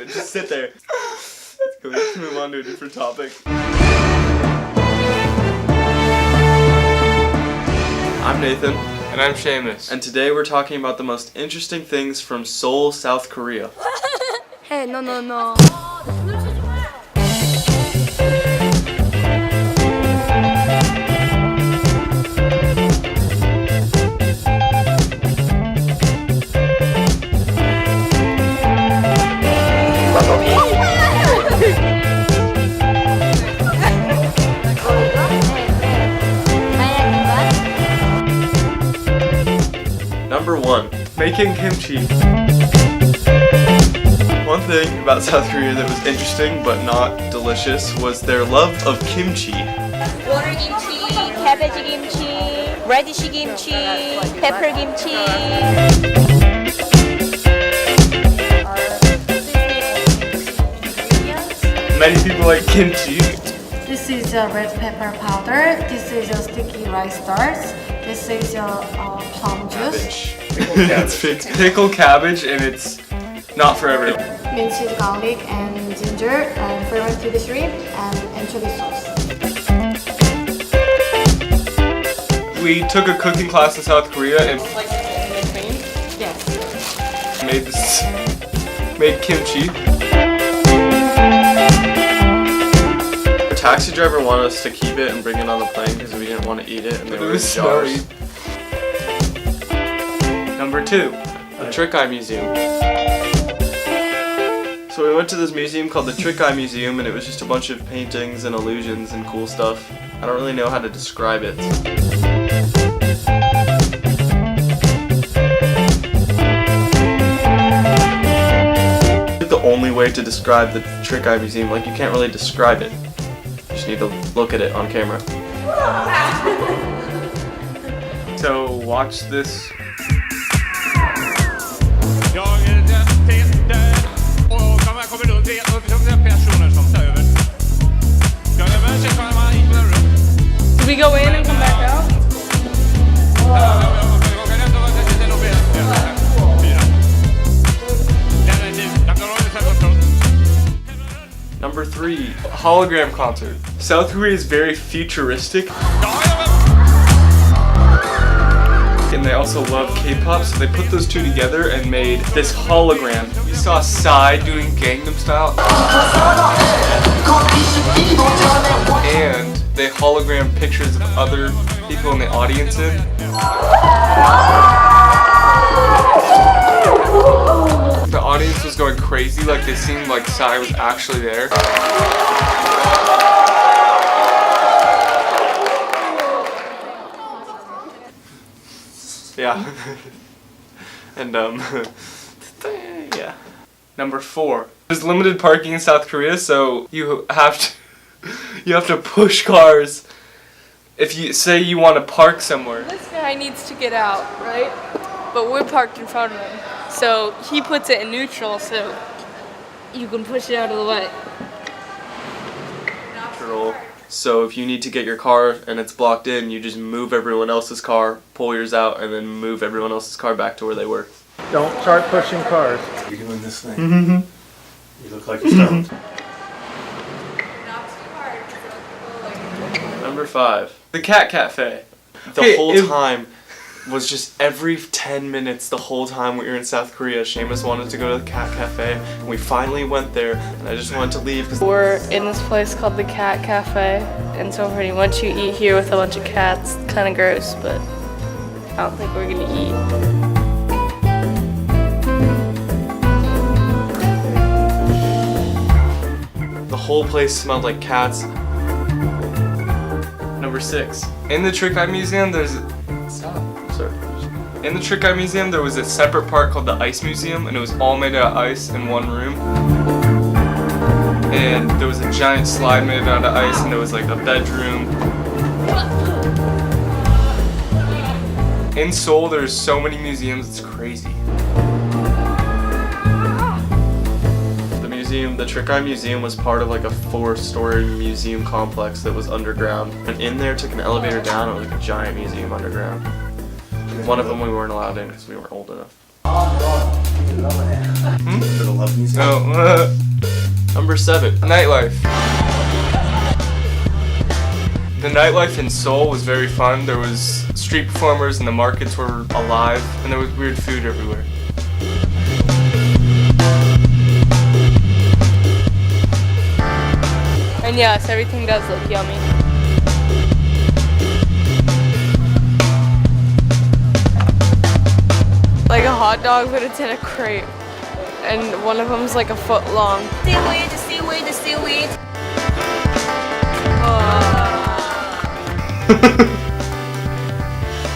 Just sit there. Let's move on to a different topic. I'm Nathan. And I'm Seamus. And today we're talking about the most interesting things from Seoul, South Korea. Hey, no. Number 1, making kimchi. One thing about South Korea that was interesting but not delicious was their love of kimchi. Water kimchi, cabbage kimchi, radish kimchi, pepper kimchi. Many people like kimchi. This is a red pepper powder. This is a sticky rice starch. This is a plum juice. It's pickled cabbage and it's not for everyone. Minced garlic and ginger and fermented shrimp and anchovy sauce. We took a cooking class in South Korea and Yes. made kimchi. The taxi driver wanted us to keep it and bring it on the plane because we didn't want to eat it and they were in jars. Number 2, the Trick Eye Museum. So we went to this museum called the Trick Eye Museum and it was just a bunch of paintings and illusions and cool stuff. I don't really know how to describe it. The only way to describe the Trick Eye Museum, like you can't really describe it. You just need to look at it on camera. So watch this. Did we go in and come back out? Number 3, hologram concert. South Korea is very futuristic. And they also love K-pop, so they put those two together and made this hologram. We saw Shea doing Gangnam Style. And they hologram pictures of other people in the audience in. The audience was going crazy, like they seemed like Shea was actually there. Yeah. And yeah. Number 4. There's limited parking in South Korea, so you have to push cars if you say you want to park somewhere. This guy needs to get out, right? But we're parked in front of him. So he puts it in neutral so you can push it out of the way. So if you need to get your car and it's blocked in, you just move everyone else's car, pull yours out, and then move everyone else's car back to where they were. Don't start pushing cars. You're doing this thing. Mm-hmm. You look like you're starting. Number 5. The Cat Cafe. The whole time was just every 10 minutes, the whole time we were in South Korea, Seamus wanted to go to the Cat Cafe, and we finally went there, and I just wanted to leave. We're in this place called the Cat Cafe, and so pretty much you eat here with a bunch of cats. It's kind of gross, but I don't think we're gonna eat. The whole place smelled like cats. Number 6. In the Trick Eye Museum, In the Trick Eye Museum, there was a separate part called the Ice Museum, and it was all made out of ice in one room. And there was a giant slide made out of ice, and there was like a bedroom. In Seoul, there's so many museums, it's crazy. The Trick Eye Museum was part of like a 4-story museum complex that was underground. And in there, took an elevator down, it was like a giant museum underground. One of them we weren't allowed in because we weren't old enough. For the love music. No. Number 7, nightlife. The nightlife in Seoul was very fun. There was street performers and the markets were alive, and there was weird food everywhere. And yes, everything does look yummy. Like a hot dog, but it's in a crate. And one of them's like a foot long. Seaweed, seaweed, seaweed.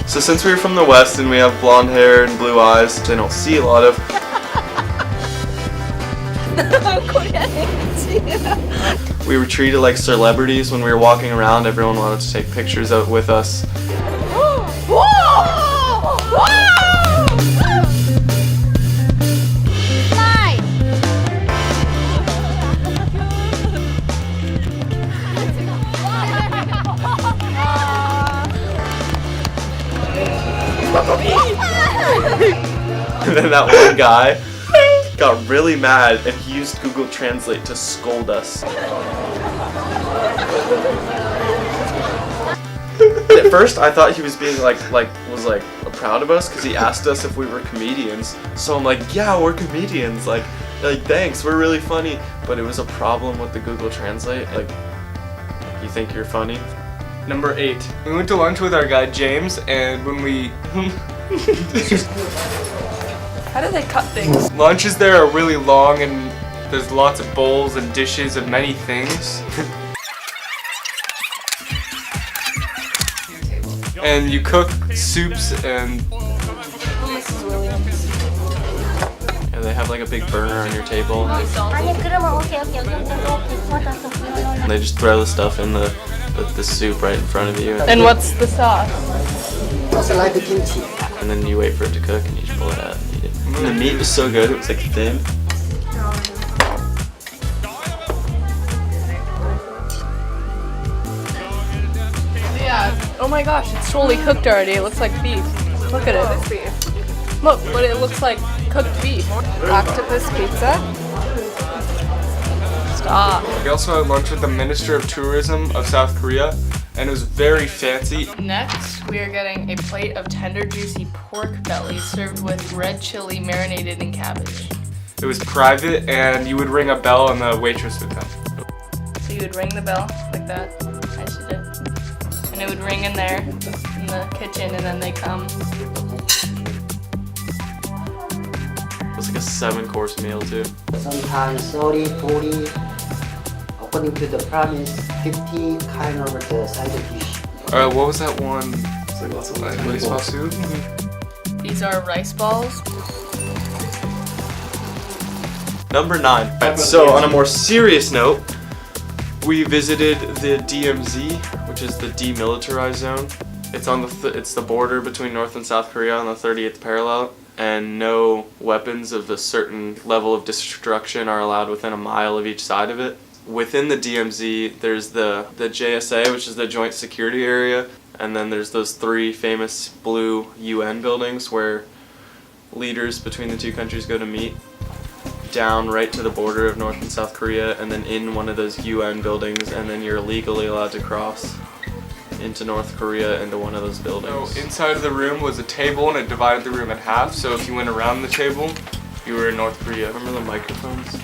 So since we're from the West and we have blonde hair and blue eyes, which I don't see a lot of, we were treated like celebrities when we were walking around. Everyone wanted to take pictures with us. And then that one guy got really mad and he used Google Translate to scold us. At first I thought he was being was proud of us because he asked us if we were comedians. So I'm like, yeah, we're comedians. Like thanks, we're really funny. But it was a problem with the Google Translate. Like, you think you're funny? Number 8. We went to lunch with our guy James, and when we How do they cut things? lunches there are really long and there's lots of bowls and dishes of many things. And you cook soups and Mrs. Williams. yeah, they have like a big burner on your table. And they just throw the stuff in the soup right in front of you. And what's the sauce? Also like the kimchi. And then you wait for it to cook and you just pull it out and eat it. And the meat was so good, it was like thin. Yeah. Oh my gosh, it's totally cooked already. It looks like beef. Look at it. It's beef. Look, but it looks like cooked beef. Octopus pizza. Stop. We also had lunch with the Minister of Tourism of South Korea, and it was very fancy. Next, we are getting a plate of tender, juicy pork belly served with red chili marinated in cabbage. It was private, and you would ring a bell and the waitress would come. So you would ring the bell like that. I should do. And it would ring in there in the kitchen, and then they come. It was like a 7-course meal too. Sometimes 30, 40, according to the promise, 50 kind of the side dish. Alright, what was that one? It's like lots of Rice ball soup? These are rice balls. Number 9. So on a more serious note, we visited the DMZ, which is the demilitarized zone. It's on it's the border between North and South Korea on the 38th parallel, and no weapons of a certain level of destruction are allowed within a mile of each side of it. Within the DMZ, there's the JSA, which is the Joint Security Area, and then there's those 3 famous blue UN buildings where leaders between the 2 countries go to meet, down right to the border of North and South Korea, and then in one of those UN buildings, and then you're legally allowed to cross into North Korea into one of those buildings. So inside of the room was a table, and it divided the room in half, so if you went around the table, you were in North Korea. Remember the microphones?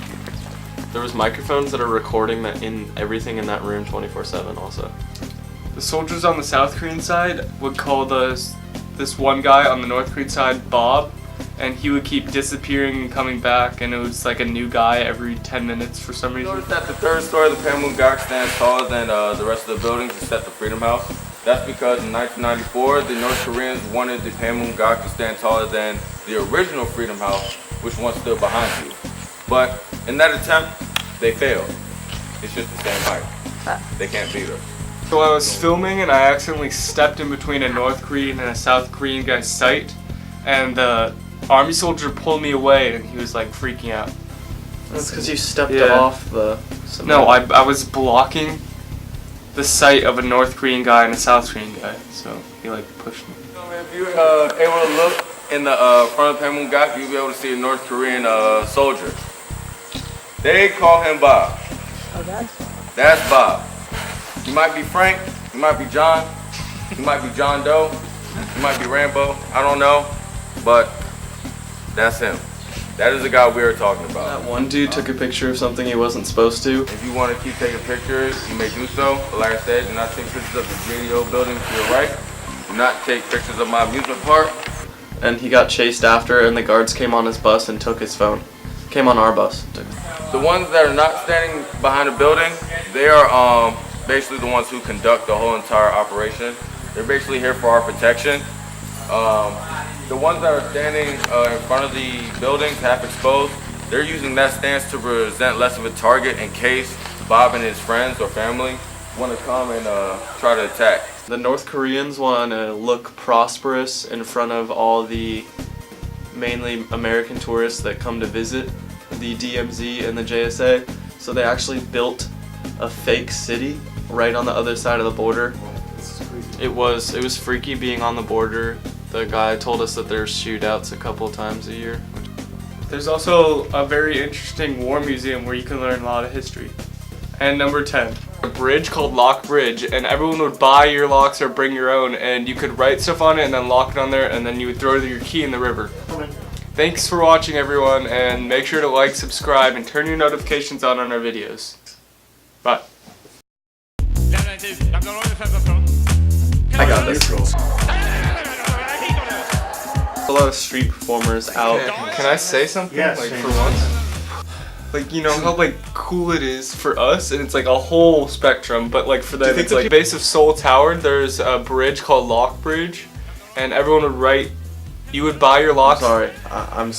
There was microphones that are recording that in everything in that room 24/7 also. The soldiers on the South Korean side would call this one guy on the North Korean side Bob, and he would keep disappearing and coming back, and it was like a new guy every 10 minutes for some reason. Notice that the 3rd story of the Panmunjom stands taller than the rest of the buildings except the Freedom House. That's because in 1994, the North Koreans wanted the Panmunjom to stand taller than the original Freedom House, which once stood behind you. But in that attempt, they failed. It's just the same height. They can't beat us. So I was filming and I accidentally stepped in between a North Korean and a South Korean guy's sight, and the army soldier pulled me away and he was like freaking out. That's because you stepped Yeah. off the cement. No, I was blocking the sight of a North Korean guy and a South Korean guy, so he like pushed me. If you're able to look in the front of Panmunjom, you'll be able to see a North Korean soldier. They call him Bob. Oh, That's Bob. He might be Frank, he might be John, he might be John Doe, he might be Rambo, I don't know, but that's him. That is the guy we are talking about. That one dude took a picture of something he wasn't supposed to. If you want to keep taking pictures, you may do so. But like I said, do not take pictures of the JDO building to your right. Do not take pictures of my amusement park. And he got chased after, and the guards came on his bus and took his phone. Came on our bus. The ones that are not standing behind the building, they are basically the ones who conduct the whole entire operation. They're basically here for our protection. The ones that are standing in front of the buildings, half exposed, they're using that stance to present less of a target in case Bob and his friends or family want to come and try to attack. The North Koreans want to look prosperous in front of all the mainly American tourists that come to visit the DMZ and the JSA. So they actually built a fake city right on the other side of the border. It was freaky being on the border. The guy told us that there's shootouts a couple times a year. There's also a very interesting war museum where you can learn a lot of history. And number 10, a bridge called Lock Bridge, and everyone would buy your locks or bring your own, and you could write stuff on it and then lock it on there, and then you would throw your key in the river. Thanks for watching, everyone, and make sure to like, subscribe, and turn your notifications on our videos. Bye. I got this. A lot of street performers out. Can I say something? Yes, like Shane. for once? Like, you know how like cool it is for us, and it's like a whole spectrum, but like for them it's like base of Seoul Tower, there's a bridge called Lock Bridge, and everyone would write, you would buy your locks. Sorry, I'm